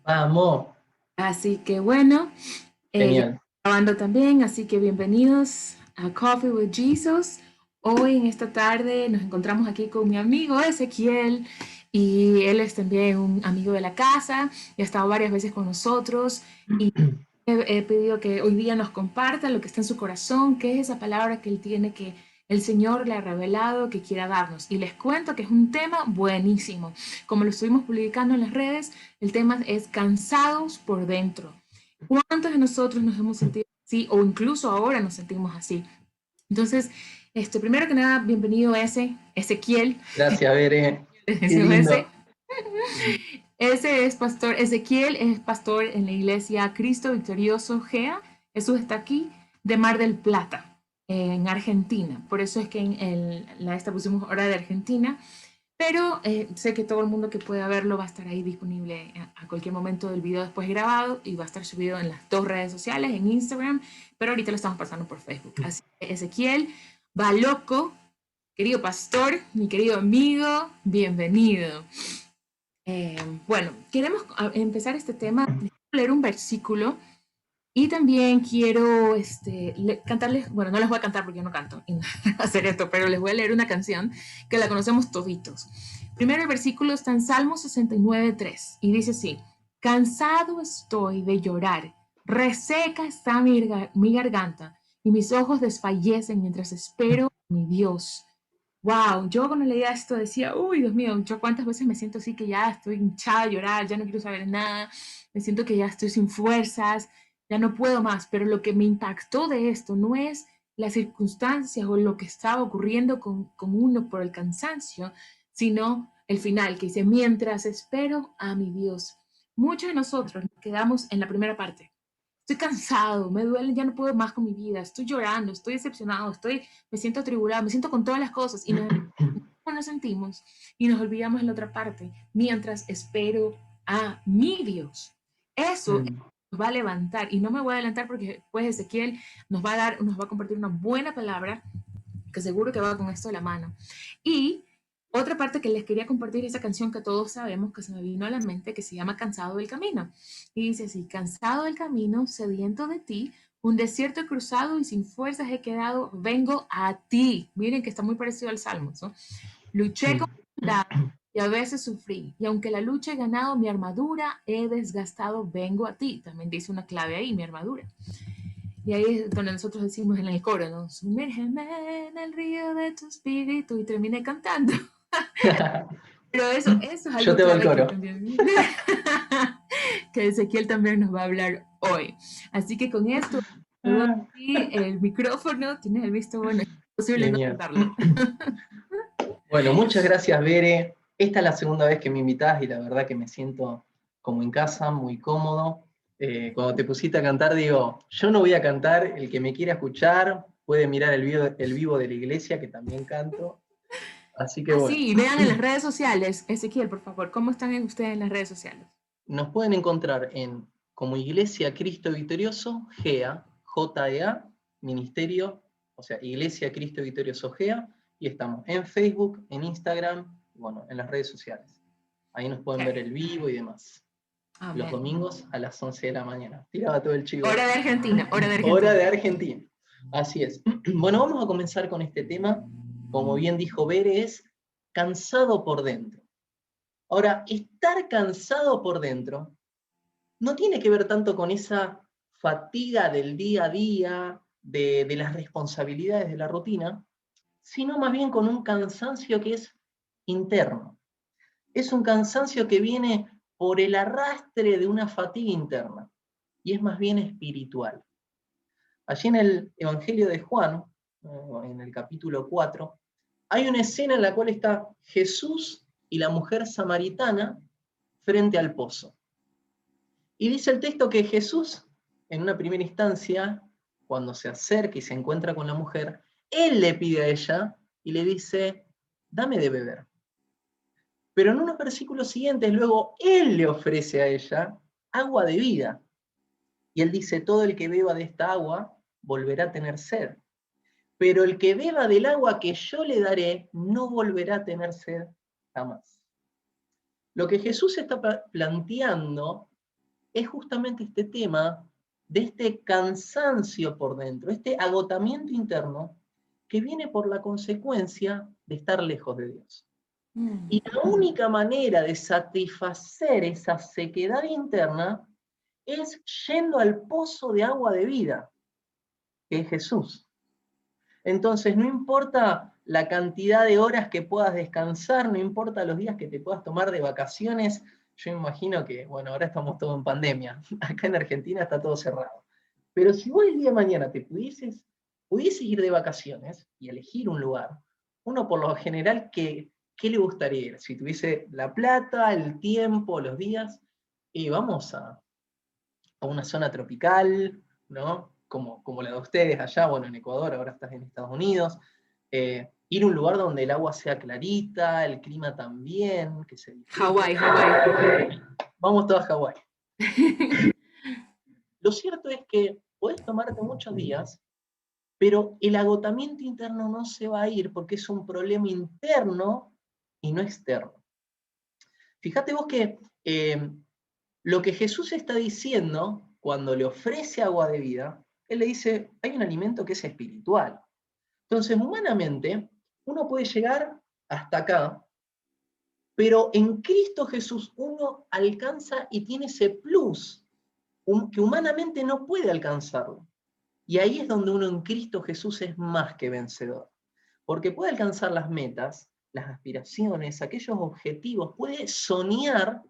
Vamos, Así que bueno, ya genial. grabando también, así que bienvenidos a Coffee with Jesus. Hoy en esta tarde nos encontramos aquí con mi amigo Ezequiel y él es también un amigo de la casa y ha estado varias veces con nosotros y he pedido que hoy día nos comparta lo que está en su corazón, qué es esa palabra que él tiene que el Señor le ha revelado que quiera darnos. Y les cuento que es un tema buenísimo. Como lo estuvimos publicando en las redes, el tema es cansados por dentro. ¿Cuántos de nosotros nos hemos sentido así o incluso ahora nos sentimos así? Entonces, primero que nada, bienvenido Ezequiel, Gracias, Bere. le Qué decimos ese. lindo. Ese es pastor, Ezequiel es pastor en la iglesia Cristo Victorioso GEA. Jesús está aquí, de Mar del Plata, en Argentina. Por eso es que esta pusimos hora de Argentina. Pero sé que todo el mundo que pueda verlo va a estar ahí disponible a cualquier momento del video después grabado y va a estar subido en las dos redes sociales, en Instagram, pero ahorita lo estamos pasando por Facebook. Así que Ezequiel, va loco, querido pastor, mi querido amigo, bienvenido. Bueno, queremos empezar este tema, leer un versículo y también quiero cantarles, bueno, no les voy a cantar porque yo no canto y no voy a hacer esto, pero les voy a leer una canción que la conocemos toditos. Primero el versículo está en Salmo 69:3 y dice así: cansado estoy de llorar, reseca está mi garganta y mis ojos desfallecen mientras espero a mi Dios. Wow, yo cuando leía esto decía, uy, Dios mío, yo cuántas veces me siento así que ya estoy hinchada a llorar, ya no quiero saber nada, me siento que ya estoy sin fuerzas, ya no puedo más, pero lo que me impactó de esto no es las circunstancias o lo que estaba ocurriendo con uno por el cansancio, sino el final que dice, mientras espero a mi Dios. Muchos de nosotros nos quedamos en la primera parte. Estoy cansado, me duele, ya no puedo más con mi vida, estoy llorando, estoy decepcionado, me siento atribulado, me siento con todas las cosas y nos sentimos y nos olvidamos en la otra parte, mientras espero a mi Dios. Eso Mm. nos va a levantar y no me voy a adelantar porque después Ezequiel nos va a compartir una buena palabra que seguro que va con esto de la mano. Y otra parte que les quería compartir es esa canción que todos sabemos que se me vino a la mente que se llama Cansado del Camino. Y dice así, cansado del camino, sediento de ti, un desierto he cruzado y sin fuerzas he quedado, vengo a ti. Miren que está muy parecido al Salmo, ¿no? Luché con la y a veces sufrí, y aunque la lucha he ganado, mi armadura he desgastado, vengo a ti. También dice una clave ahí, mi armadura. Y ahí es donde nosotros decimos en el coro, ¿no? Sumérgeme en el río de tu espíritu y terminé cantando. Pero eso es Yo algo te hago el clave que coro. también, que Ezequiel también nos va a hablar hoy. Así que con esto, te doy Ah, el micrófono, tienes el visto bueno, es imposible no genial. cantarlo. Bueno, muchas gracias, Bere. Esta es la segunda vez que me invitás y la verdad que me siento como en casa, muy cómodo. Cuando te pusiste a cantar, digo, yo no voy a cantar, el que me quiera escuchar puede mirar el vivo de la iglesia, que también canto. Así que Ah, bueno, sí, y vean en las redes sociales, Ezequiel, por favor, ¿cómo están ustedes en las redes sociales? nos pueden encontrar como Iglesia Cristo Victorioso, GEA, JEA, Ministerio, o sea, Iglesia Cristo Victorioso GEA, y estamos en Facebook, en Instagram, bueno, en las redes sociales. Ahí nos pueden ver Chévere. el vivo y demás. Los Amén. domingos a las 11 de la mañana. Tiraba todo el chivo. Hora de Argentina, hora de Hora Argentina. de Argentina. Así es. Bueno, vamos a comenzar con este tema. Como bien dijo Bere, es cansado por dentro. Ahora, estar cansado por dentro no tiene que ver tanto con esa fatiga del día a día, de las responsabilidades de la rutina, sino más bien con un cansancio que es interno. Es un cansancio que viene por el arrastre de una fatiga interna y es más bien espiritual. Allí en el Evangelio de Juan, en el capítulo 4, hay una escena en la cual está Jesús y la mujer samaritana frente al pozo. Y dice el texto que Jesús, en una primera instancia, cuando se acerca y se encuentra con la mujer, él le pide a ella y le dice, dame de beber. Pero en unos versículos siguientes, luego él le ofrece a ella agua de vida. Y él dice, todo el que beba de esta agua volverá a tener sed. Pero el que beba del agua que yo le daré no volverá a tener sed jamás. Lo que Jesús está planteando es justamente este tema de este cansancio por dentro, este agotamiento interno que viene por la consecuencia de estar lejos de Dios. Y la única manera de satisfacer esa sequedad interna es yendo al pozo de agua de vida, que es Jesús. Entonces, no importa la cantidad de horas que puedas descansar, no importa los días que te puedas tomar de vacaciones. Yo imagino que, bueno, ahora estamos todos en pandemia. Acá en Argentina está todo cerrado. Pero si vos el día de mañana te pudieses ir de vacaciones y elegir un lugar, uno por lo general, ¿qué le gustaría ir? Si tuviese la plata, el tiempo, los días, y vamos a una zona tropical, ¿no? Como la de ustedes allá, bueno, en Ecuador, ahora estás en Estados Unidos. Ir a un lugar donde el agua sea clarita, el clima también, que se disfrute. Hawái. Vamos todos a Hawái. Lo cierto es que podés tomarte muchos días, pero el agotamiento interno no se va a ir porque es un problema interno y no externo. Fíjate vos que lo que Jesús está diciendo cuando le ofrece agua de vida, Él le dice, hay un alimento que es espiritual. Entonces, humanamente, uno puede llegar hasta acá, pero en Cristo Jesús uno alcanza y tiene ese plus que humanamente no puede alcanzarlo. Y ahí es donde uno en Cristo Jesús es más que vencedor. Porque puede alcanzar las metas, las aspiraciones, aquellos objetivos, puede soñar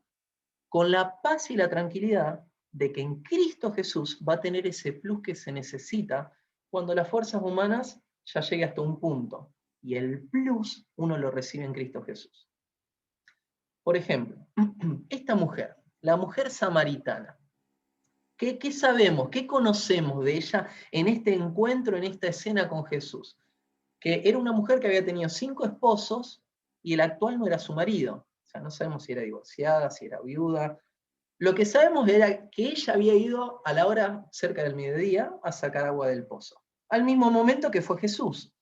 con la paz y la tranquilidad de que en Cristo Jesús va a tener ese plus que se necesita cuando las fuerzas humanas ya lleguen hasta un punto. Y el plus uno lo recibe en Cristo Jesús. Por ejemplo, esta mujer, la mujer samaritana, ¿qué sabemos, qué conocemos de ella en este encuentro, en esta escena con Jesús? Que era una mujer que había tenido 5 esposos y el actual no era su marido. O sea, no sabemos si era divorciada, si era viuda. Lo que sabemos era que ella había ido a la hora cerca del mediodía a sacar agua del pozo, al mismo momento que fue Jesús.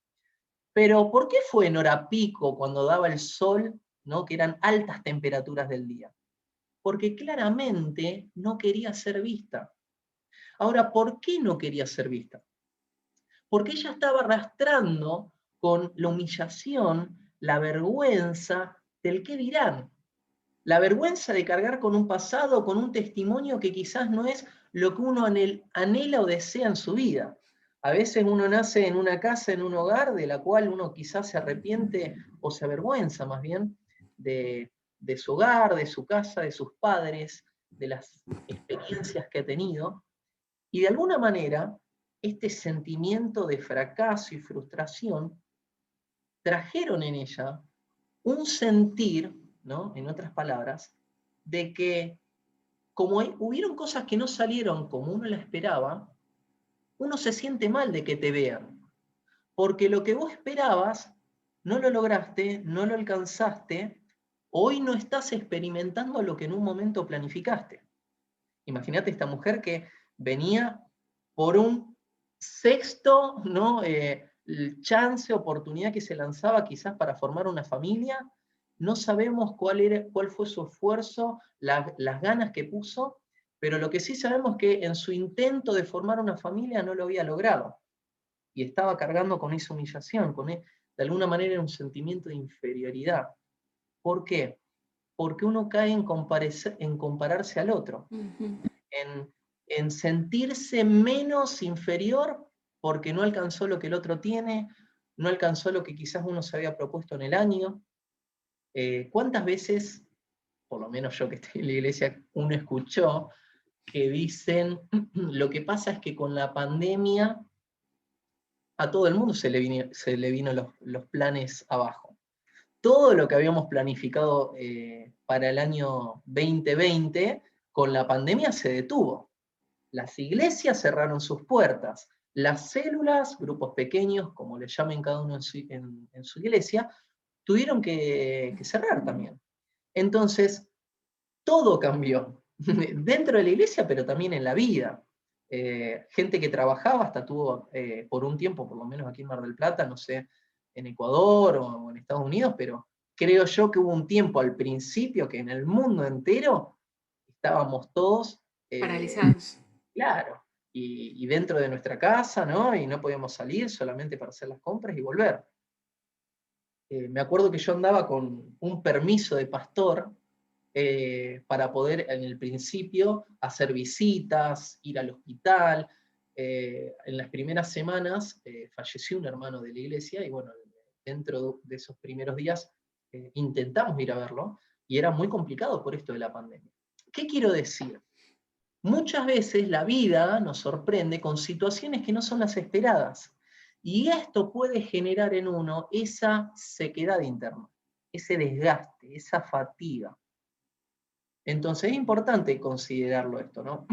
Pero ¿por qué fue en hora pico, cuando daba el sol, ¿no? Que eran altas temperaturas del día? Porque claramente no quería ser vista. Ahora, ¿por qué no quería ser vista? Porque ella estaba arrastrando con la humillación, la vergüenza del qué dirán. La vergüenza de cargar con un pasado, con un testimonio que quizás no es lo que uno anhela o desea en su vida. A veces uno nace en una casa, en un hogar, de la cual uno quizás se arrepiente o se avergüenza más bien de su hogar, de su casa, de sus padres, de las experiencias que ha tenido. Y de alguna manera, este sentimiento de fracaso y frustración trajeron en ella un sentir, ¿no? En otras palabras, de que como hubieron cosas que no salieron como uno la esperaba, uno se siente mal de que te vean, porque lo que vos esperabas no lo lograste, no lo alcanzaste, hoy no estás experimentando lo que en un momento planificaste. Imagínate esta mujer que venía por un sexto, ¿no? Chance, oportunidad que se lanzaba quizás para formar una familia. No sabemos cuál fue su esfuerzo, las ganas que puso, pero lo que sí sabemos es que en su intento de formar una familia no lo había logrado. Y estaba cargando con esa humillación, de alguna manera un sentimiento de inferioridad. ¿Por qué? Porque uno cae en compararse al otro. En sentirse menos inferior porque no alcanzó lo que el otro tiene, no alcanzó lo que quizás uno se había propuesto en el año. ¿Cuántas veces, por lo menos yo que estoy en la iglesia, uno escuchó que dicen, lo que pasa es que con la pandemia a todo el mundo se le vino los planes abajo? Todo lo que habíamos planificado para el año 2020, con la pandemia se detuvo. Las iglesias cerraron sus puertas, las células, grupos pequeños, como le llamen cada uno en su iglesia, tuvieron que cerrar también. Entonces, todo cambió, dentro de la iglesia, pero también en la vida. Gente que trabajaba hasta tuvo por un tiempo, por lo menos aquí en Mar del Plata, no sé, en Ecuador o en Estados Unidos, pero creo yo que hubo un tiempo al principio que en el mundo entero estábamos todos Paralizados. Claro, y dentro de nuestra casa, ¿no? Y no podíamos salir solamente para hacer las compras y volver. Me acuerdo que yo andaba con un permiso de pastor para poder en el principio hacer visitas, ir al hospital. En las primeras semanas falleció un hermano de la iglesia y bueno, dentro de esos primeros días intentamos ir a verlo y era muy complicado por esto de la pandemia. ¿Qué quiero decir? Muchas veces la vida nos sorprende con situaciones que no son las esperadas. Y esto puede generar en uno esa sequedad interna, ese desgaste, esa fatiga. Entonces es importante considerarlo esto, ¿no?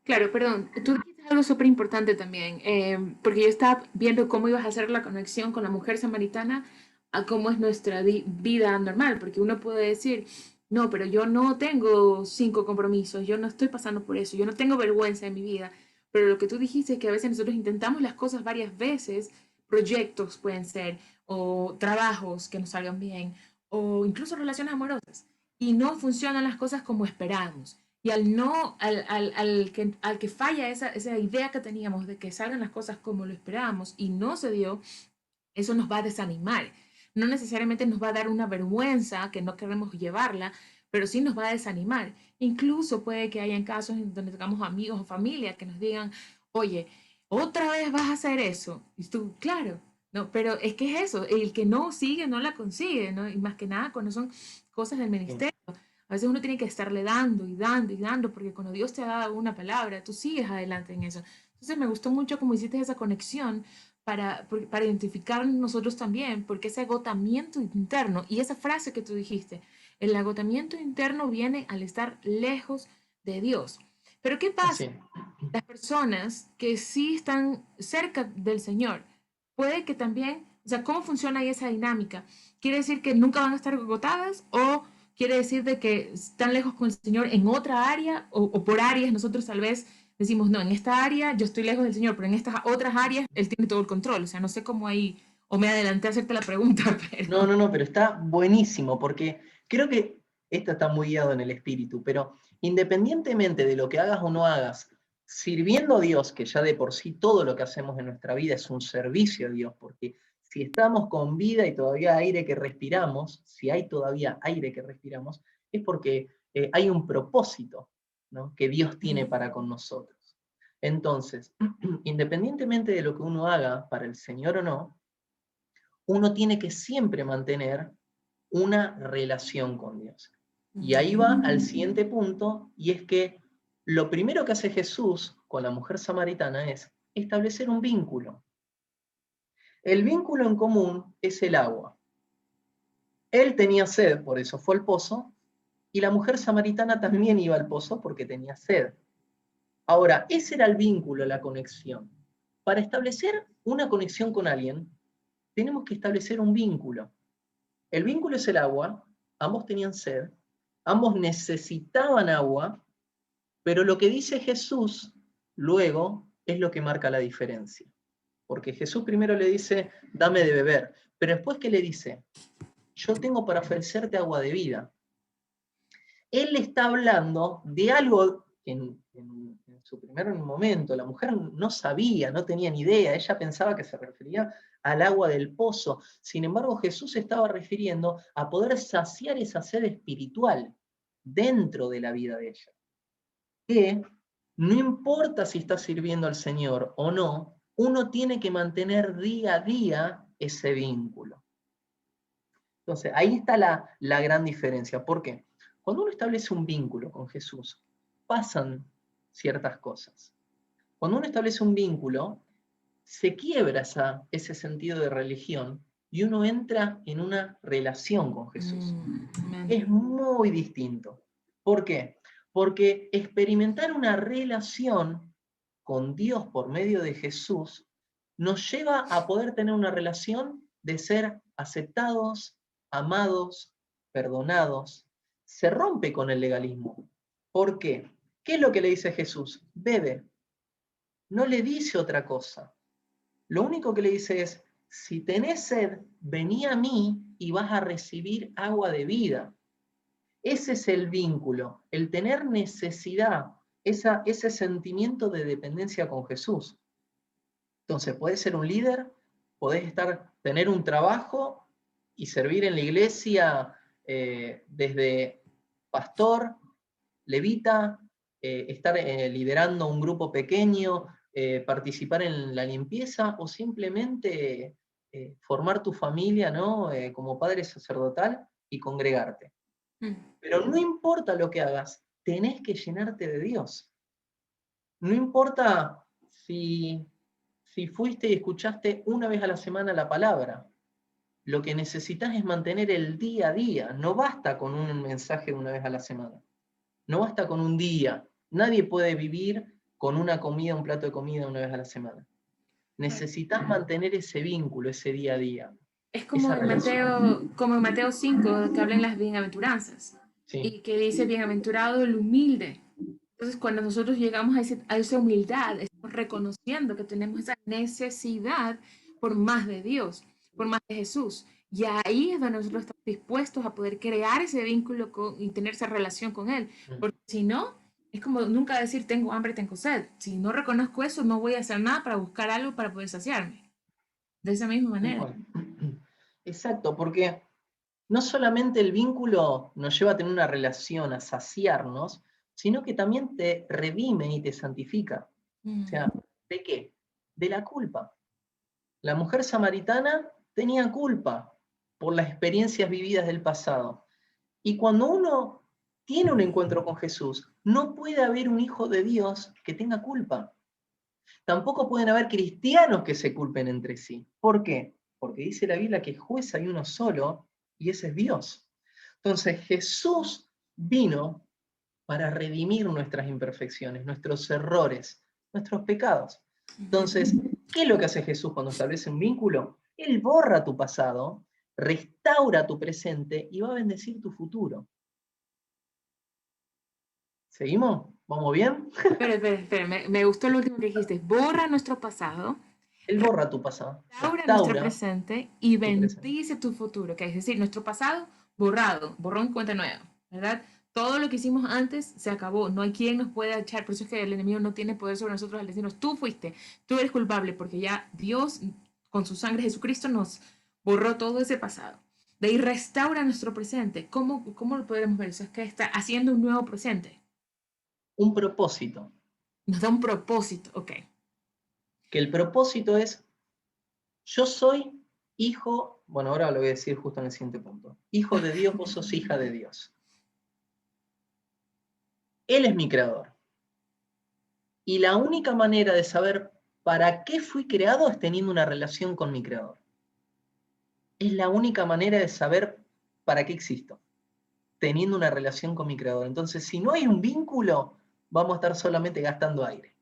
Claro, perdón, tú dijiste algo súper importante también, porque yo estaba viendo cómo ibas a hacer la conexión con la mujer samaritana a cómo es nuestra vida normal, porque uno puede decir, no, pero yo no tengo 5 compromisos, yo no estoy pasando por eso, yo no tengo vergüenza en mi vida, pero lo que tú dijiste es que a veces nosotros intentamos las cosas varias veces, proyectos pueden ser, o trabajos que nos salgan bien, o incluso relaciones amorosas, y no funcionan las cosas como esperamos. Y al no, al que falla esa idea que teníamos de que salgan las cosas como lo esperábamos y no se dio, eso nos va a desanimar. No necesariamente nos va a dar una vergüenza que no queremos llevarla, pero sí nos va a desanimar. Incluso puede que hayan casos en donde tengamos amigos o familia que nos digan, oye, otra vez vas a hacer eso. Y tú, claro, no, pero es que es eso, el que no sigue no la consigue, ¿no? Y más que nada cuando son cosas del ministerio. A veces uno tiene que estarle dando y dando y dando, porque cuando Dios te ha dado una palabra, tú sigues adelante en eso. Entonces me gustó mucho cómo hiciste esa conexión para identificar nosotros también, porque ese agotamiento interno, y esa frase que tú dijiste, el agotamiento interno viene al estar lejos de Dios. Pero ¿qué pasa? Así. Las personas que sí están cerca del Señor, puede que también, o sea, ¿cómo funciona ahí esa dinámica? ¿Quiere decir que nunca van a estar agotadas o quiere decir de que están lejos con el Señor en otra área o por áreas? Nosotros tal vez decimos, no, en esta área yo estoy lejos del Señor, pero en estas otras áreas Él tiene todo el control. O sea, no sé cómo ahí, o me adelanté a hacerte la pregunta, No, pero... no, no, pero está buenísimo, porque creo que esto está muy guiado en el espíritu, pero independientemente de lo que hagas o no hagas, sirviendo a Dios, que ya de por sí todo lo que hacemos en nuestra vida es un servicio a Dios, porque si estamos con vida y todavía aire que respiramos, si hay todavía aire que respiramos, es porque hay un propósito, ¿no?, que Dios tiene para con nosotros. Entonces, independientemente de lo que uno haga para el Señor o no, uno tiene que siempre mantener una relación con Dios. Y ahí va al siguiente punto, y es que lo primero que hace Jesús con la mujer samaritana es establecer un vínculo. El vínculo en común es el agua. Él tenía sed, por eso fue al pozo, y la mujer samaritana también iba al pozo porque tenía sed. Ahora, ese era el vínculo, la conexión. Para establecer una conexión con alguien, tenemos que establecer un vínculo. El vínculo es el agua, ambos tenían sed, ambos necesitaban agua, pero lo que dice Jesús luego es lo que marca la diferencia. Porque Jesús primero le dice, dame de beber, pero después que le dice, yo tengo para ofrecerte agua de vida. Él está hablando de algo que en su primer momento la mujer no sabía, no tenía ni idea, ella pensaba que se refería al agua del pozo. Sin embargo, Jesús se estaba refiriendo a poder saciar esa sed espiritual dentro de la vida de ella. Que no importa si está sirviendo al Señor o no, uno tiene que mantener día a día ese vínculo. Entonces, ahí está la gran diferencia. ¿Por qué? Cuando uno establece un vínculo con Jesús, pasan ciertas cosas. Cuando uno establece un vínculo, se quiebra ese sentido de religión y uno entra en una relación con Jesús. Es muy distinto. ¿Por qué? Porque experimentar una relación con Dios por medio de Jesús nos lleva a poder tener una relación de ser aceptados, amados, perdonados. Se rompe con el legalismo. ¿Por qué? ¿Qué es lo que le dice Jesús? Bebe. No le dice otra cosa. Lo único que le dice es, si tenés sed, vení a mí y vas a recibir agua de vida. Ese es el vínculo, el tener necesidad, ese sentimiento de dependencia con Jesús. Entonces, podés ser un líder, podés tener un trabajo y servir en la iglesia desde pastor, levita, estar liderando un grupo pequeño, participar en la limpieza o simplemente formar tu familia, ¿no? Como padre sacerdotal y congregarte. Pero no importa lo que hagas, tenés que llenarte de Dios. No importa si fuiste y escuchaste una vez a la semana la palabra. Lo que necesitas es mantener el día a día. No basta con un mensaje una vez a la semana. No basta con un día. Nadie puede vivir con una comida, un plato de comida una vez a la semana. Necesitas mantener ese vínculo, ese día a día. Es como en Mateo 5, que habla en las bienaventuranzas. Sí. Y que dice, bienaventurado el humilde. Entonces, cuando nosotros llegamos a esa humildad, estamos reconociendo que tenemos esa necesidad por más de Dios, por más de Jesús. Y ahí es donde nosotros estamos dispuestos a poder crear ese vínculo y tener esa relación con Él. Porque si no, es como nunca decir tengo hambre, tengo sed. Si no reconozco eso, no voy a hacer nada para buscar algo para poder saciarme. De esa misma manera. Exacto, porque no solamente el vínculo nos lleva a tener una relación, a saciarnos, sino que también te redime y te santifica. O sea, ¿de qué? De la culpa. La mujer samaritana tenía culpa por las experiencias vividas del pasado. Y cuando uno tiene un encuentro con Jesús, no puede haber un hijo de Dios que tenga culpa. Tampoco pueden haber cristianos que se culpen entre sí. ¿Por qué? Porque dice la Biblia que juez hay uno solo y ese es Dios. Entonces Jesús vino para redimir nuestras imperfecciones, nuestros errores, nuestros pecados. Entonces, ¿qué es lo que hace Jesús cuando establece un vínculo? Él borra tu pasado, restaura tu presente y va a bendecir tu futuro. ¿Seguimos? ¿Vamos bien? Espera, me gustó lo último que dijiste. Borra nuestro pasado. Él borra tu pasado, Restaura nuestro restaura presente y tu presente. bendice tu futuro, que es decir, nuestro pasado borrado, borrón y cuenta nueva, ¿verdad? Todo lo que hicimos antes se acabó, no hay quien nos pueda echar, por eso es que el enemigo no tiene poder sobre nosotros al decirnos, tú fuiste, tú eres culpable, porque ya Dios, con su sangre Jesucristo, nos borró todo ese pasado. De ahí restaura nuestro presente. ¿Cómo lo podremos ver? Eso es que está haciendo un nuevo presente. Un propósito. Nos da un propósito, ok. Que el propósito es, yo soy hijo, bueno, ahora lo voy a decir justo en el siguiente punto. Hijo de Dios, vos sos hija de Dios. Él es mi creador. Y la única manera de saber para qué fui creado es teniendo una relación con mi creador. Es la única manera de saber para qué existo, teniendo una relación con mi creador. Entonces, si no hay un vínculo, vamos a estar solamente gastando aire.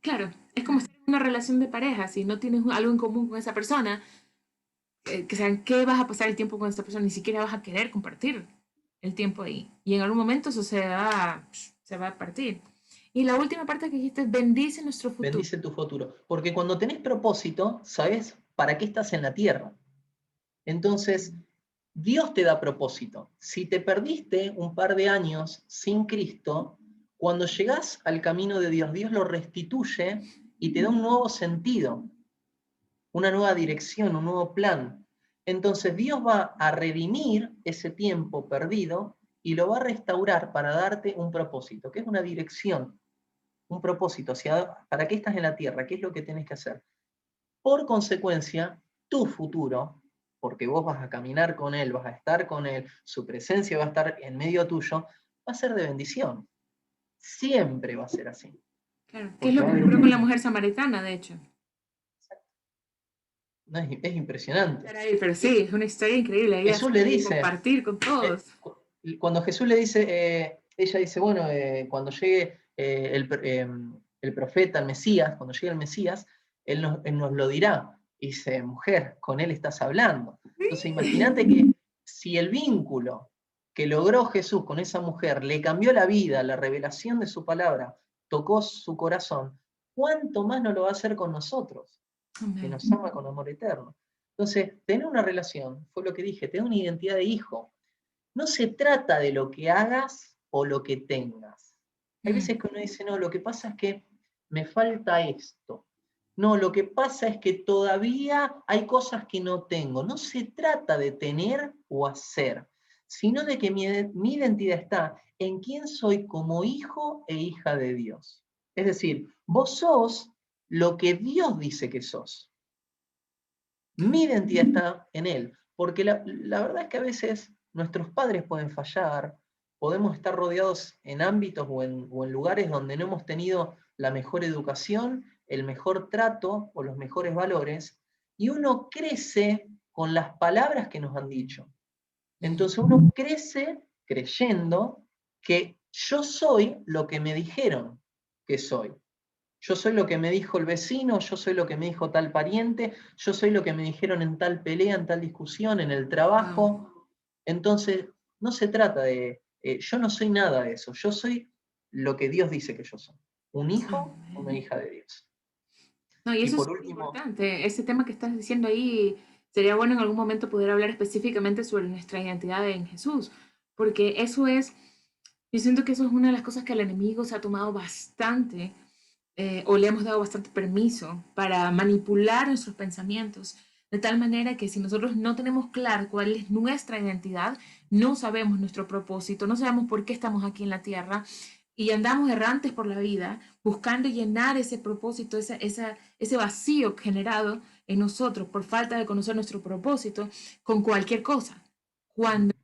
Claro, es como estar en una relación de pareja, si no tienes algo en común con esa persona, que saben qué vas a pasar el tiempo con esa persona, ni siquiera vas a querer compartir el tiempo ahí. Y en algún momento eso se va a partir. Y la última parte que dijiste es bendice nuestro futuro. Bendice tu futuro. Porque cuando tenés propósito, sabes para qué estás en la tierra. Entonces, Dios te da propósito. Si te perdiste un par de años sin Cristo, cuando llegás al camino de Dios, Dios lo restituye y te da un nuevo sentido, una nueva dirección, un nuevo plan. Entonces Dios va a redimir ese tiempo perdido y lo va a restaurar para darte un propósito, que es una dirección, un propósito. ¿Para qué estás en la tierra? ¿Qué es lo que tienes que hacer? Por consecuencia, tu futuro, porque vos vas a caminar con Él, vas a estar con Él, su presencia va a estar en medio tuyo, va a ser de bendición. Siempre va a ser así. Claro, que es lo que ocurrió con la mujer samaritana, de hecho. No, es impresionante. Pero sí, es una historia increíble. Ella Jesús le dice, compartir con todos. Cuando Jesús le dice, ella dice, bueno, cuando llegue el profeta, el Mesías, cuando llegue el Mesías, él nos lo dirá. Y dice, mujer, con él estás hablando. Entonces imagínate que si el vínculo que logró Jesús con esa mujer le cambió la vida, la revelación de su palabra, tocó su corazón, ¿cuánto más no lo va a hacer con nosotros? Que nos ama con amor eterno. Entonces, tener una relación, fue lo que dije, tener una identidad de hijo. No se trata de lo que hagas o lo que tengas. Hay veces que uno dice, no, lo que pasa es que me falta esto. No, lo que pasa es que todavía hay cosas que no tengo. No se trata de tener o hacer, sino de que mi identidad está en quién soy como hijo e hija de Dios. Es decir, vos sos lo que Dios dice que sos. Mi identidad está en Él, porque la verdad es que a veces nuestros padres pueden fallar, podemos estar rodeados en ámbitos o en lugares donde no hemos tenido la mejor educación, el mejor trato o los mejores valores, y uno crece con las palabras que nos han dicho. Entonces uno crece creyendo que yo soy lo que me dijeron que soy. Yo soy lo que me dijo el vecino, yo soy lo que me dijo tal pariente, yo soy lo que me dijeron en tal pelea, en tal discusión, en el trabajo. Entonces, no se trata de, yo no soy nada de eso, yo soy lo que Dios dice que yo soy, un hijo o una hija de Dios. No, y Y eso es por súper último, importante. Ese tema que estás diciendo ahí, sería bueno en algún momento poder hablar específicamente sobre nuestra identidad en Jesús, porque eso es, yo siento que eso es una de las cosas que el enemigo se ha tomado bastante, o le hemos dado bastante permiso para manipular nuestros pensamientos, de tal manera que si nosotros no tenemos claro cuál es nuestra identidad, no sabemos nuestro propósito, no sabemos por qué estamos aquí en la tierra y andamos errantes por la vida buscando llenar ese propósito, ese vacío generado en nosotros por falta de conocer nuestro propósito con cualquier cosa, cuando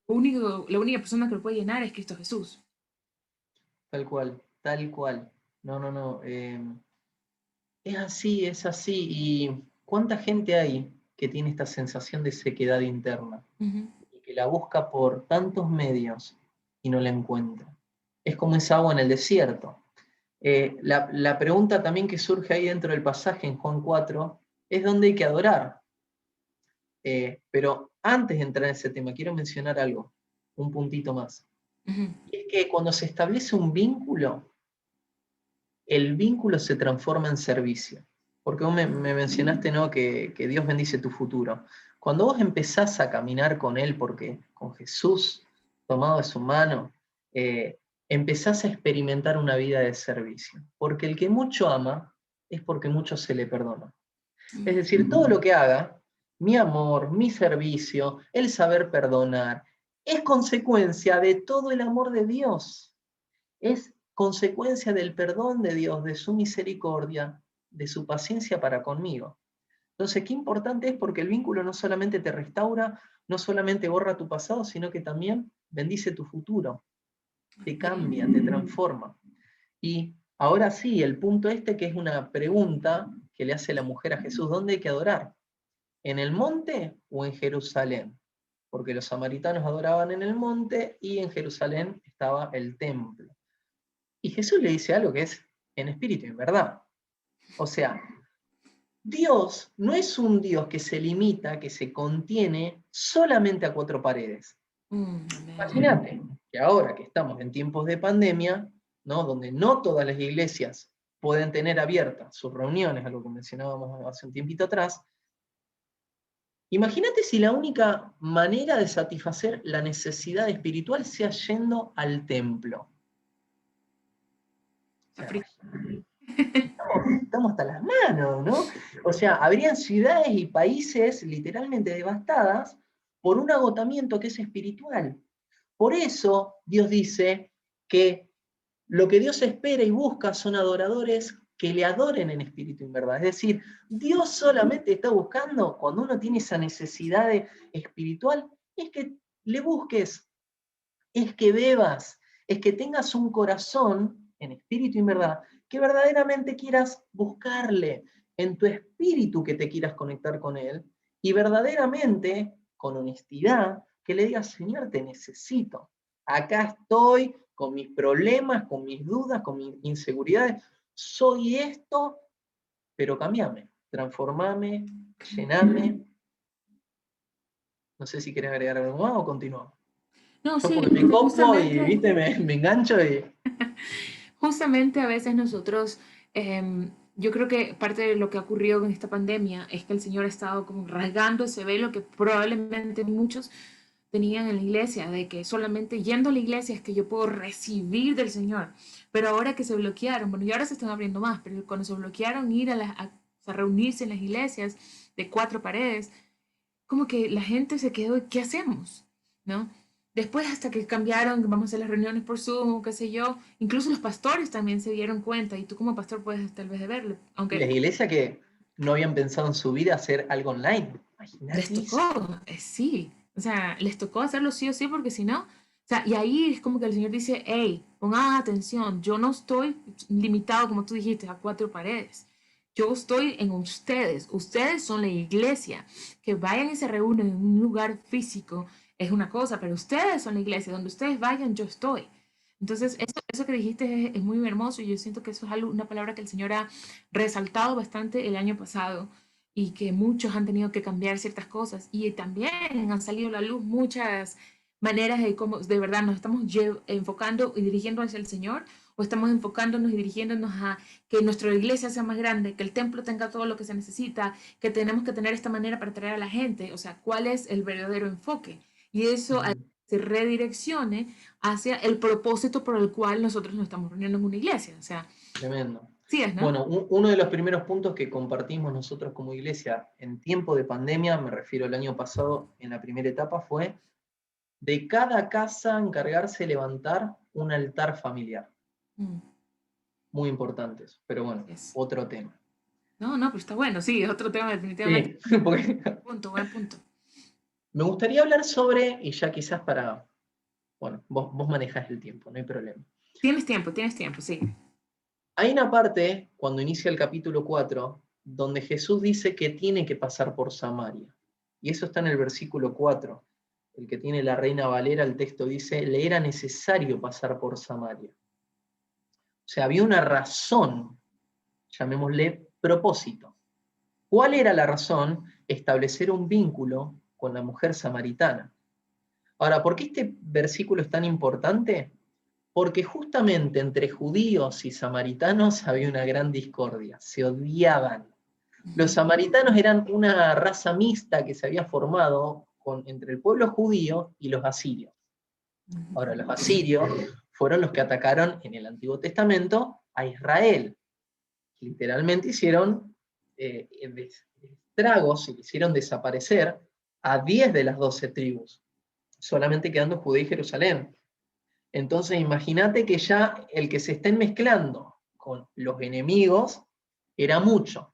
la única persona que lo puede llenar es Cristo Jesús. tal cual, tal cual. No, no, no. Es así, es así. ¿Y cuánta gente hay que tiene esta sensación de sequedad interna Ujú. y que la busca por tantos medios y no la encuentra? Es como esa agua en el desierto. La pregunta también que surge ahí dentro del pasaje en Juan 4 es dónde hay que adorar. Pero antes de entrar en ese tema, quiero mencionar algo, un puntito más. Ujú. Y es que cuando se establece un vínculo, el vínculo se transforma en servicio. Porque vos me mencionaste, ¿no?, que Dios bendice tu futuro. Cuando vos empezás a caminar con Él, porque con Jesús tomado de su mano, empezás a experimentar una vida de servicio. Porque el que mucho ama es porque mucho se le perdona. Es decir, todo lo que haga, mi amor, mi servicio, el saber perdonar, es consecuencia de todo el amor de Dios. Es consecuencia del perdón de Dios, de su misericordia, de su paciencia para conmigo. Entonces, qué importante es porque el vínculo no solamente te restaura, no solamente borra tu pasado, sino que también bendice tu futuro, te cambia, te transforma. Y ahora sí, el punto este que es una pregunta que le hace la mujer a Jesús, ¿dónde hay que adorar? ¿En el monte o en Jerusalén? Porque los samaritanos adoraban en el monte y en Jerusalén estaba el templo. Y Jesús le dice algo que es en espíritu y en verdad. O sea, Dios no es un Dios que se limita, que se contiene solamente a cuatro paredes. Amén. Imagínate que ahora que estamos en tiempos de pandemia, ¿no?, donde no todas las iglesias pueden tener abiertas sus reuniones, algo que mencionábamos hace un tiempito atrás, imagínate si la única manera de satisfacer la necesidad espiritual sea yendo al templo. O sea, estamos hasta las manos, ¿no? O sea, habrían ciudades y países literalmente devastadas por un agotamiento que es espiritual. Por eso Dios dice que lo que Dios espera y busca son adoradores que le adoren en espíritu y en verdad. Es decir, Dios solamente está buscando, cuando uno tiene esa necesidad espiritual, es que le busques, es que bebas, es que tengas un corazón en espíritu y en verdad, que verdaderamente quieras buscarle, en tu espíritu que te quieras conectar con Él, y verdaderamente, con honestidad, que le digas, Señor, te necesito. Acá estoy con mis problemas, con mis dudas, con mis inseguridades. Soy esto, pero cambiame, transformame, llename. No sé si querés agregar algo más o continuamos. No, Yo sí, porque me copo y, justamente, viste, me engancho y... justamente a veces nosotros, yo creo que parte de lo que ha ocurrido con esta pandemia es que el Señor ha estado como rasgando ese velo que probablemente muchos tenían en la iglesia, de que solamente yendo a la iglesia es que yo puedo recibir del Señor. Pero ahora que se bloquearon, bueno, y ahora se están abriendo más, pero cuando se bloquearon ir a reunirse en las iglesias de cuatro paredes, como que la gente se quedó, ¿qué hacemos? ¿No? Después hasta que cambiaron, vamos a hacer las reuniones por Zoom, qué sé yo, incluso los pastores también se dieron cuenta, y tú como pastor puedes tal vez de verlo, Y las aunque iglesias que no habían pensado en su vida hacer algo online. les Imagínate eso. tocó, sí, o sea, les tocó hacerlo sí o sí, porque si no, o sea, y ahí es como que el Señor dice, hey, pongan atención, yo no estoy limitado, como tú dijiste, a cuatro paredes. Yo estoy en ustedes. Ustedes son la iglesia. Que vayan y se reúnen en un lugar físico es una cosa, pero ustedes son la iglesia. Donde ustedes vayan, yo estoy. Entonces, eso que dijiste es muy hermoso y yo siento que eso es algo, una palabra que el Señor ha resaltado bastante el año pasado y que muchos han tenido que cambiar ciertas cosas y también han salido a la luz muchas maneras de cómo de verdad nos estamos enfocando y dirigiendo hacia el Señor o estamos enfocándonos y dirigiéndonos a que nuestra iglesia sea más grande, que el templo tenga todo lo que se necesita, que tenemos que tener esta manera para atraer a la gente, o sea, ¿cuál es el verdadero enfoque? Y eso Ujú. se redireccione hacia el propósito por el cual nosotros nos estamos reuniendo en una iglesia, o sea, Tremendo. sí es, ¿no? Bueno, uno de los primeros puntos que compartimos nosotros como iglesia en tiempo de pandemia, me refiero al año pasado, en la primera etapa, fue de cada casa encargarse de levantar un altar familiar. Mm, Muy importantes, pero bueno, yes. otro tema. No, no, pero está bueno, sí, es otro tema definitivamente. Sí, porque Punto, buen punto. me gustaría hablar sobre, y ya quizás para, bueno, vos manejás el tiempo, no hay problema. Tienes tiempo, sí. Hay una parte, cuando inicia el capítulo 4, donde Jesús dice que tiene que pasar por Samaria. Y eso está en el versículo 4. El que tiene la Reina Valera, el texto dice, le era necesario pasar por Samaria. O sea, había una razón, llamémosle propósito. ¿Cuál era la razón? Establecer un vínculo con la mujer samaritana. Ahora, ¿por qué este versículo es tan importante? Porque justamente entre judíos y samaritanos había una gran discordia, se odiaban. Los Ujú, samaritanos eran una raza mixta que se había formado entre el pueblo judío y los asirios. Ahora, los asirios fueron los que atacaron en el Antiguo Testamento a Israel. Literalmente hicieron estragos y hicieron desaparecer a 10 de las 12 tribus, solamente quedando Judea y Jerusalén. Entonces imagínate que ya el que se estén mezclando con los enemigos era mucho.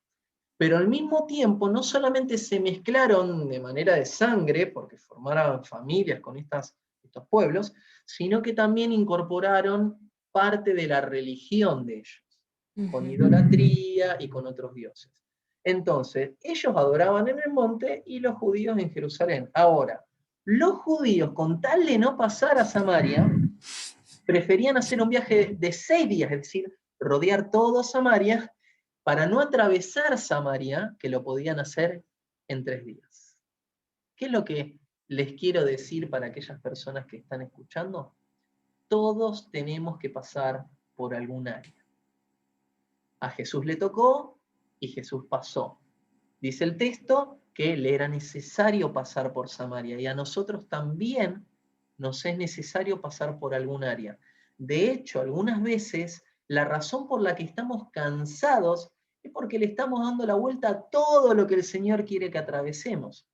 Pero al mismo tiempo no solamente se mezclaron de manera de sangre, porque formaron familias con estos pueblos, sino que también incorporaron parte de la religión de ellos, con ujú. idolatría y con otros dioses. Entonces, ellos adoraban en el monte y los judíos en Jerusalén. Ahora, los judíos, con tal de no pasar a Samaria, preferían hacer un viaje de 6 días, es decir, rodear todo Samaria, para no atravesar Samaria, que lo podían hacer en 3 días. ¿Qué es lo que les quiero decir para aquellas personas que están escuchando? Todos tenemos que pasar por algún área. A Jesús le tocó y Jesús pasó. Dice el texto que le era necesario pasar por Samaria y a nosotros también nos es necesario pasar por algún área. De hecho, algunas veces la razón por la que estamos cansados es porque le estamos dando la vuelta a todo lo que el Señor quiere que atravesemos.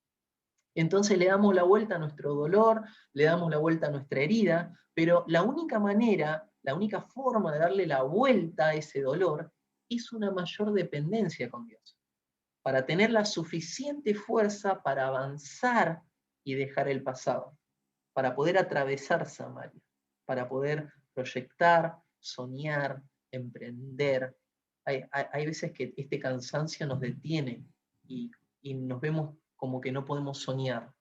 Entonces le damos la vuelta a nuestro dolor, le damos la vuelta a nuestra herida, pero la única manera, la única forma de darle la vuelta a ese dolor es una mayor dependencia con Dios, para tener la suficiente fuerza para avanzar y dejar el pasado, para poder atravesar Samaria, para poder proyectar, soñar, emprender. Hay veces que este cansancio nos detiene y, y nos vemos como que no podemos soñar.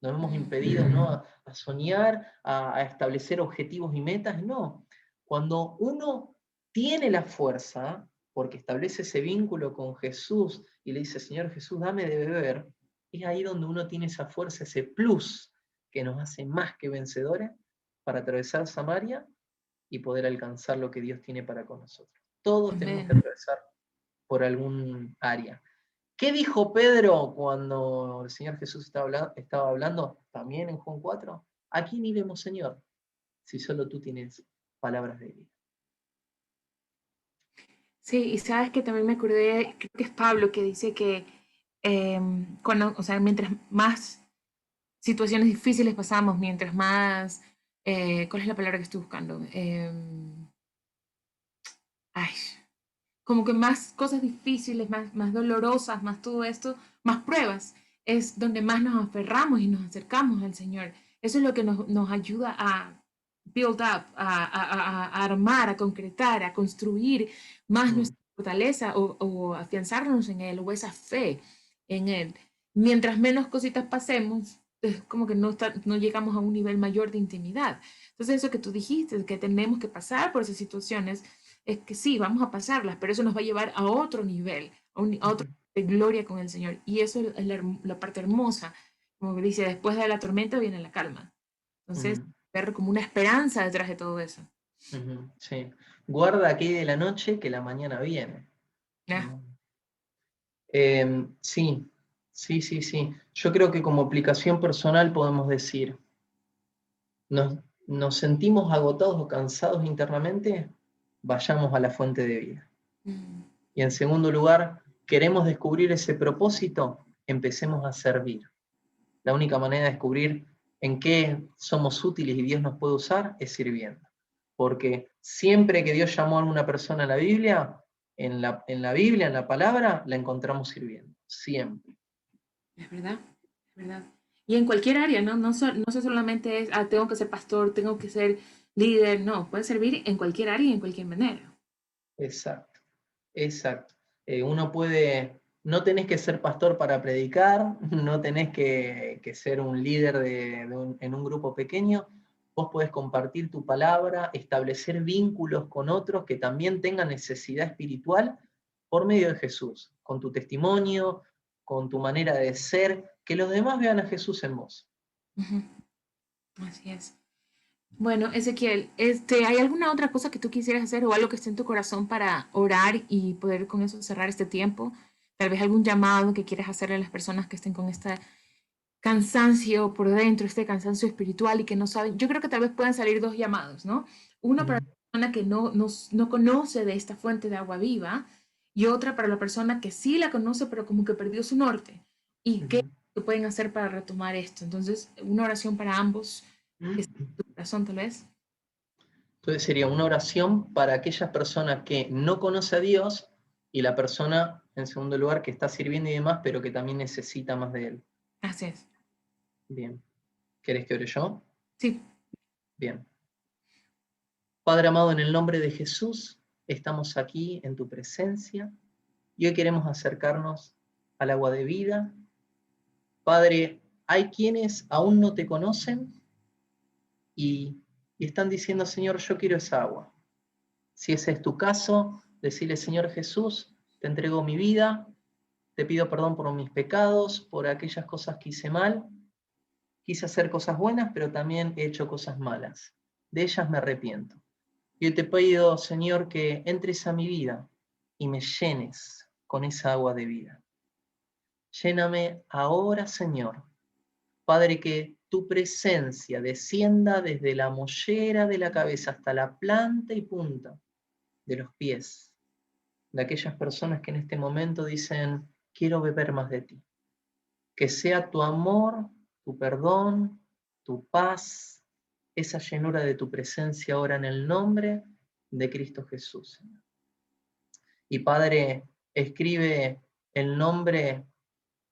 Nos vemos impedidos, ¿no? A soñar, a establecer objetivos y metas. No. Cuando uno tiene la fuerza, porque establece ese vínculo con Jesús y le dice, Señor Jesús, dame de beber, es ahí donde uno tiene esa fuerza, ese plus que nos hace más que vencedores para atravesar Samaria y poder alcanzar lo que Dios tiene para con nosotros. Todos tenemos que Amén. atravesar por algún área. ¿Qué dijo Pedro cuando el Señor Jesús estaba hablando? También en Juan 4. ¿A quién iremos, Señor? Si solo tú tienes palabras de vida. Sí, y sabes que también me acordé, creo que es Pablo que dice que cuando, o sea, mientras más situaciones difíciles pasamos, mientras más, ¿cuál es la palabra que estoy buscando? Ay, como que más cosas difíciles, más dolorosas, más todo esto, más pruebas, es donde más nos aferramos y nos acercamos al Señor. Eso es lo que nos ayuda a build up, a armar, a concretar, a construir más Mm, nuestra fortaleza o afianzarnos en Él o esa fe en Él. Mientras menos cositas pasemos, es como que no llegamos a un nivel mayor de intimidad. Entonces eso que tú dijiste, que tenemos que pasar por esas situaciones, es que sí, vamos a pasarlas, pero eso nos va a llevar a otro nivel, a otro ujú, de gloria con el Señor. Y eso es la parte hermosa. Como que dice, después de la tormenta viene la calma. Entonces, ujú, ver como una esperanza detrás de todo eso. ujú, sí. Guarda aquí de la noche que la mañana viene. ¿Ya? ¿No? Sí, sí, sí, sí. Yo creo que como aplicación personal podemos decir, nos sentimos agotados o cansados internamente, vayamos a la fuente de vida. Mm, Y en segundo lugar, queremos descubrir ese propósito, empecemos a servir. La única manera de descubrir en qué somos útiles y Dios nos puede usar es sirviendo. Porque siempre que Dios llamó a una persona en la Biblia, Biblia, en la palabra, la encontramos sirviendo. Siempre. es verdad, es verdad. Y en cualquier área, ¿no? No solamente es, tengo que ser pastor, tengo que ser líder, no, puede servir en cualquier área y en cualquier manera. Exacto, exacto. Uno puede, no tenés que ser pastor para predicar, no tenés que ser un líder en un grupo pequeño, vos podés compartir tu palabra, establecer vínculos con otros que también tengan necesidad espiritual por medio de Jesús, con tu testimonio, con tu manera de ser, que los demás vean a Jesús en vos. Ujú, así es. Bueno, Ezequiel, ¿hay alguna otra cosa que tú quisieras hacer o algo que esté en tu corazón para orar y poder con eso cerrar este tiempo? Tal vez algún llamado que quieras hacerle a las personas que estén con este cansancio por dentro, este cansancio espiritual y que no saben. Yo creo que tal vez puedan salir dos llamados, ¿no? Uno para Mm, la persona que no conoce de esta fuente de agua viva y otra para la persona que sí la conoce, pero como que perdió su norte. ¿Y qué mm, pueden hacer para retomar esto? Entonces, una oración para ambos, que está mm. en tu corazón tal vez. Entonces sería una oración para aquellas personas que no conoce a Dios y la persona, en segundo lugar, que está sirviendo y demás, pero que también necesita más de Él. Así es. Bien. ¿Querés que ore yo? Sí. Bien. Padre amado, en el nombre de Jesús, estamos aquí en tu presencia y hoy queremos acercarnos al agua de vida. Padre, hay quienes aún no te conocen y, y están diciendo, Señor, yo quiero esa agua. Si ese es tu caso, decirle, Señor Jesús, te entrego mi vida, te pido perdón por mis pecados, por aquellas cosas que hice mal. Quise hacer cosas buenas, pero también he hecho cosas malas. De ellas me arrepiento. Y hoy te pido, Señor, que entres a mi vida y me llenes con esa agua de vida. Lléname ahora, Señor. Padre, que tu presencia descienda desde la mollera de la cabeza hasta la planta y punta de los pies de aquellas personas que en este momento dicen, quiero beber más de ti. Que sea tu amor, tu perdón, tu paz, esa llenura de tu presencia ahora en el nombre de Cristo Jesús. Y Padre, escribe el nombre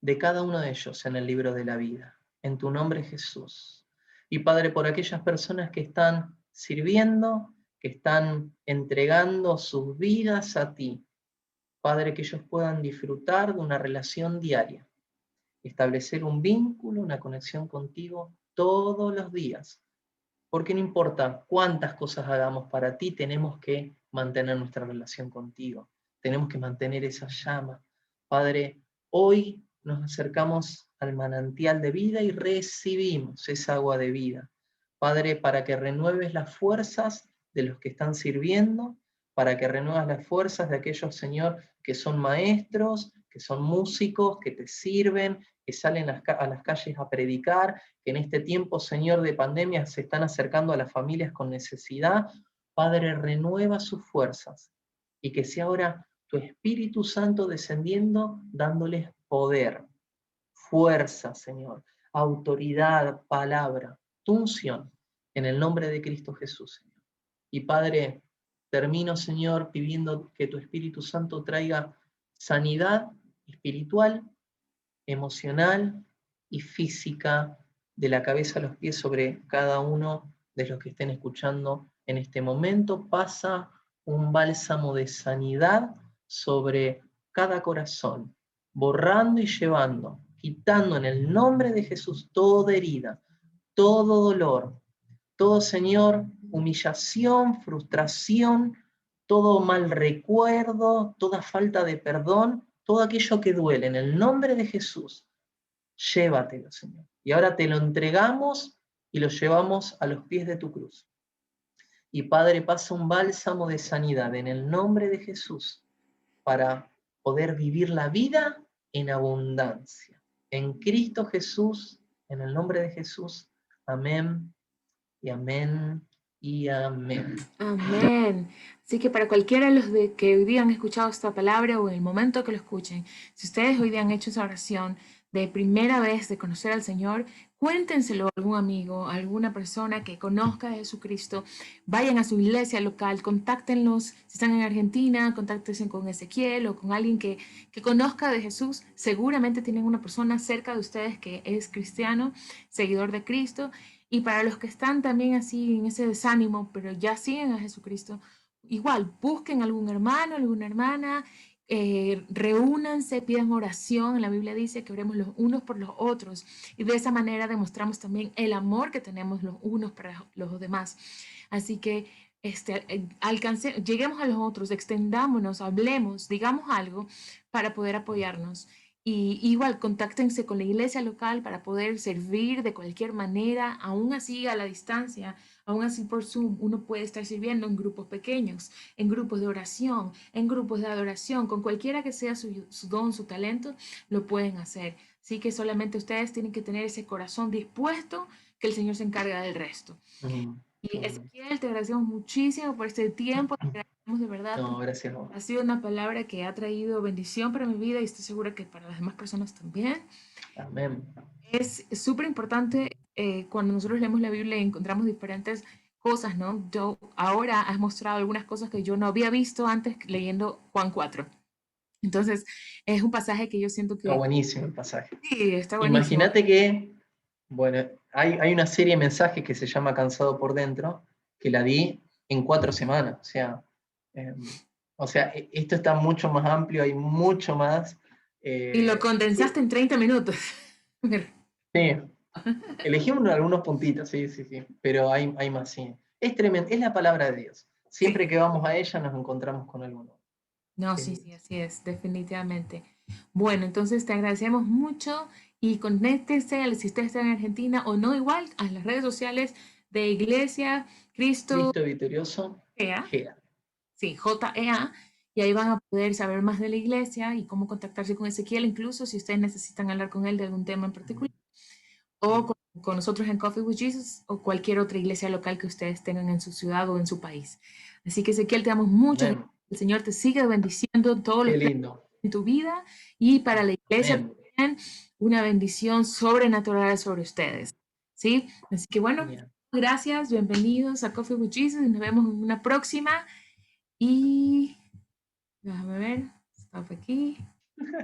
de cada uno de ellos en el libro de la vida, en tu nombre Jesús. Y Padre, por aquellas personas que están sirviendo, que están entregando sus vidas a ti, Padre, que ellos puedan disfrutar de una relación diaria, establecer un vínculo, una conexión contigo todos los días. Porque no importa cuántas cosas hagamos para ti, tenemos que mantener nuestra relación contigo. Tenemos que mantener esa llama. Padre, hoy nos acercamos al manantial de vida y recibimos esa agua de vida. Padre, para que renueves las fuerzas de los que están sirviendo, para que renuevas las fuerzas de aquellos, Señor, que son maestros, que son músicos, que te sirven, que salen a las calles a predicar, que en este tiempo, Señor, de pandemia se están acercando a las familias con necesidad. Padre, renueva sus fuerzas y que sea ahora tu Espíritu Santo descendiendo, dándoles poder, fuerza, Señor, autoridad, palabra, tu unción, en el nombre de Cristo Jesús, Señor. Y Padre, termino, Señor, pidiendo que tu Espíritu Santo traiga sanidad espiritual, emocional y física de la cabeza a los pies sobre cada uno de los que estén escuchando en este momento. Pasa un bálsamo de sanidad sobre cada corazón, borrando y llevando, quitando en el nombre de Jesús toda herida, todo dolor, todo, Señor, humillación, frustración, todo mal recuerdo, toda falta de perdón, todo aquello que duele, en el nombre de Jesús, llévatelo, Señor. Y ahora te lo entregamos y lo llevamos a los pies de tu cruz. Y Padre, pasa un bálsamo de sanidad en el nombre de Jesús para poder vivir la vida en abundancia. En Cristo Jesús, en el nombre de Jesús. Amén y amén y amén. Amén. Así que para cualquiera de los que hoy día han escuchado esta palabra o en el momento que lo escuchen, si ustedes hoy día han hecho esa oración de primera vez de conocer al Señor, cuéntenselo a algún amigo, a alguna persona que conozca de Jesucristo. Vayan a su iglesia local, contáctenlos. Si están en Argentina, contáctense con Ezequiel o con alguien que conozca de Jesús. Seguramente tienen una persona cerca de ustedes que es cristiano, seguidor de Cristo. Y para los que están también así en ese desánimo, pero ya siguen a Jesucristo, igual busquen algún hermano, alguna hermana, reúnanse, pidan oración. La Biblia dice que oremos los unos por los otros y de esa manera demostramos también el amor que tenemos los unos para los demás. Así que lleguemos a los otros, extendámonos, hablemos, digamos algo para poder apoyarnos. Y igual, contáctense con la iglesia local para poder servir de cualquier manera, aún así a la distancia, aún así por Zoom, uno puede estar sirviendo en grupos pequeños, en grupos de oración, en grupos de adoración, con cualquiera que sea su don, su talento, lo pueden hacer. Así que solamente ustedes tienen que tener ese corazón dispuesto, que el Señor se encarga del resto. Y Ezequiel, te agradecemos muchísimo por este tiempo, te agradecemos de verdad. No, gracias a vos. Ha sido una palabra que ha traído bendición para mi vida y estoy segura que para las demás personas también. Amén. Es súper importante cuando nosotros leemos la Biblia y encontramos diferentes cosas, ¿no? Yo ahora has mostrado algunas cosas que yo no había visto antes leyendo Juan 4. Entonces, es un pasaje que yo siento que... Está buenísimo el pasaje. Sí, está buenísimo. Imagínate que, bueno, hay una serie de mensajes que se llama Cansado por Dentro, que la di en 4 semanas. O sea, esto está mucho más amplio, hay mucho más. Y lo condensaste en 30 minutos. Sí, elegimos algunos puntitos, sí, pero hay más, sí. Es tremendo, es la palabra de Dios. Siempre que vamos a ella nos encontramos con alguno. No, sí, así es, definitivamente. Bueno, entonces te agradecemos mucho y conéctese, si usted está en Argentina o no, igual a las redes sociales de Iglesia Cristo Victorioso GEA. GEA. Sí, JEA. Y ahí van a poder saber más de la iglesia y cómo contactarse con Ezequiel, incluso si ustedes necesitan hablar con él de algún tema en particular. O con nosotros en Coffee with Jesus o cualquier otra iglesia local que ustedes tengan en su ciudad o en su país. Así que Ezequiel, te damos mucho. Amén. El Señor te sigue bendiciendo todo lo que en tu vida y para la iglesia también una bendición sobrenatural sobre ustedes. ¿Sí? Así que bueno, gracias, bienvenidos a Coffee with Jesus y nos vemos en una próxima. Y déjame ver, stop aquí.